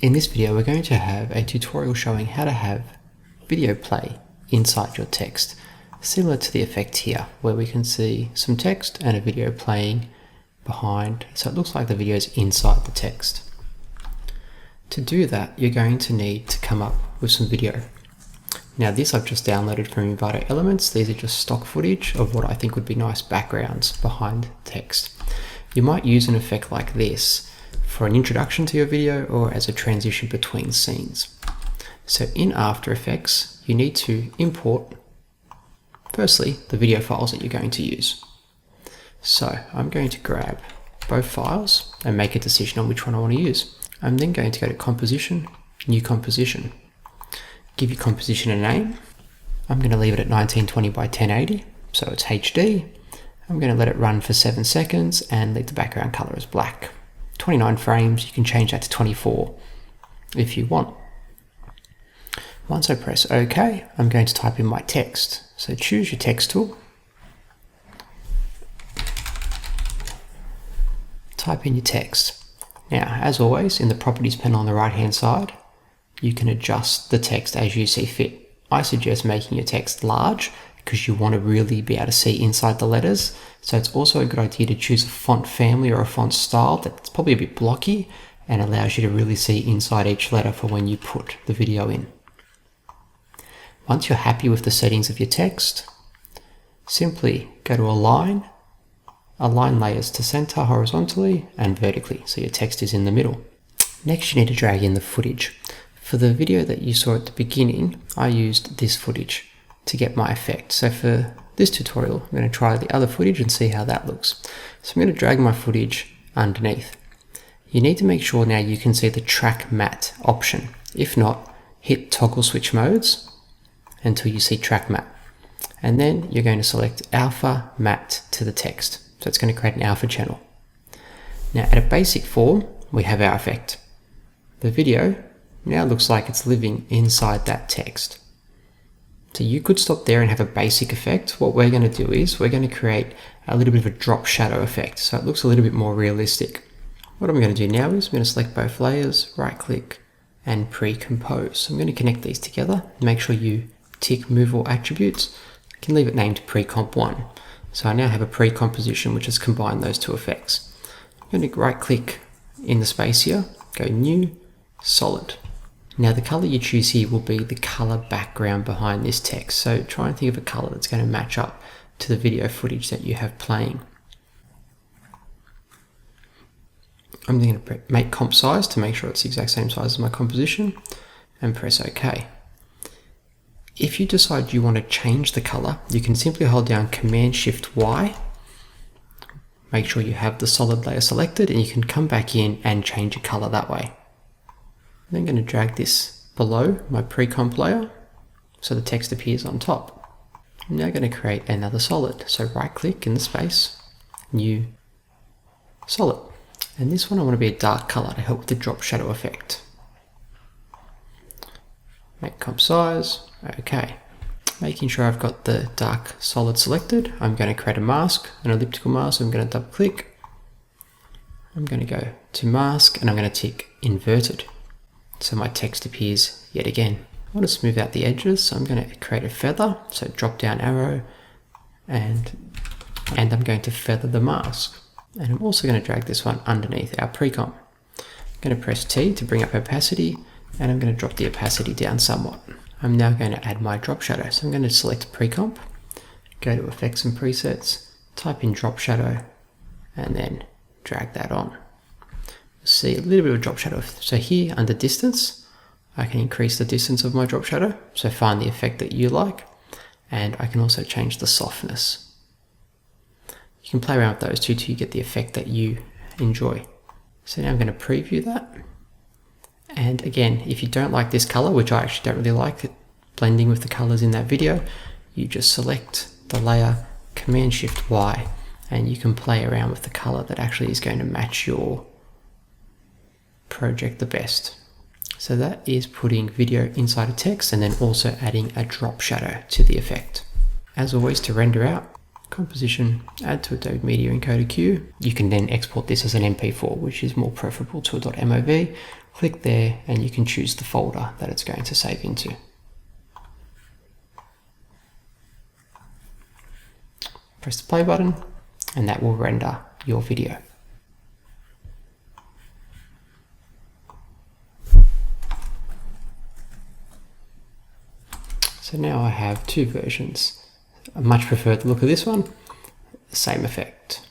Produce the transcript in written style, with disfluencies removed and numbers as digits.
In this video, we're going to have a tutorial showing how to have video play inside your text, similar to the effect here, where we can see some text and a video playing behind, so it looks like the video is inside the text. To do that, you're going to need to come up with some video. Now this I've just downloaded from Envato Elements. These are just stock footage of what I think would be nice backgrounds behind text. You might use an effect like this for an introduction to your video or as a transition between scenes. So in After Effects, you need to import, firstly, the video files that you're going to use. So I'm going to grab both files and make a decision on which one I want to use. I'm then going to go to Composition, New Composition. Give your composition a name. I'm going to leave it at 1920 by 1080, so it's HD. I'm going to let it run for 7 seconds and leave the background color as black. 29 frames, you can change that to 24 if you want. Once I press OK, I'm going to type in my text. So choose your text tool. Type in your text. Now, as always, in the Properties panel on the right-hand side, you can adjust the text as you see fit. I suggest making your text large because you want to really be able to see inside the letters. So it's also a good idea to choose a font family or a font style that's probably a bit blocky and allows you to really see inside each letter for when you put the video in. Once you're happy with the settings of your text, simply go to Align layers to center horizontally and vertically so your text is in the middle. Next, you need to drag in the footage. For the video that you saw at the beginning, I used this footage to get my effect. So for this tutorial, I'm going to try the other footage and see how that looks. So I'm going to drag my footage underneath. You need to make sure now you can see the track matte option. If not, hit toggle switch modes until you see track matte. And then you're going to select alpha matte to the text. So it's going to create an alpha channel. Now at a basic form, we have our effect. The video now looks like it's living inside that text. So you could stop there and have a basic effect. What we're going to do is we're going to create a little bit of a drop shadow effect. So it looks a little bit more realistic. What I'm going to do now is I'm going to select both layers, right click and pre-compose. So I'm going to connect these together. Make sure you tick Move All Attributes. I can leave it named Pre-Comp 1. So I now have a pre-composition which has combined those two effects. I'm going to right click in the space here, go New, Solid. Now the color you choose here will be the color background behind this text. So try and think of a color that's going to match up to the video footage that you have playing. I'm then going to make comp size to make sure it's the exact same size as my composition and press OK. If you decide you want to change the color, you can simply hold down Command-Shift-Y. Make sure you have the solid layer selected and you can come back in and change your color that way. I'm then going to drag this below my pre-comp layer so the text appears on top. I'm now going to create another solid. So right click in the space, New, Solid. And this one I want to be a dark color to help with the drop shadow effect. Make comp size, okay. Making sure I've got the dark solid selected, I'm going to create a mask, an elliptical mask. I'm going to double click. I'm going to go to mask and I'm going to tick inverted. So my text appears yet again. I want to smooth out the edges, so I'm going to create a feather. So drop down arrow and I'm going to feather the mask. And I'm also going to drag this one underneath our pre-comp. I'm going to press T to bring up opacity and I'm going to drop the opacity down somewhat. I'm now going to add my drop shadow. So I'm going to select pre-comp, go to effects and presets, type in drop shadow and then drag that on. See a little bit of drop shadow. So here under distance, I can increase the distance of my drop shadow. So find the effect that you like. And I can also change the softness. You can play around with those two till you get the effect that you enjoy. So now I'm going to preview that. And again, if you don't like this color, which I actually don't really like it blending with the colors in that video, you just select the layer, Command-Shift-Y, and you can play around with the color that actually is going to match your project the best. So that is putting video inside a text and then also adding a drop shadow to the effect. As always, to render out, composition, add to Adobe Media Encoder Q. You can then export this as an MP4, which is more preferable to a .mov, click there and you can choose the folder that it's going to save into. Press the play button and that will render your video. So now I have two versions. I much prefer the look of this one, same effect.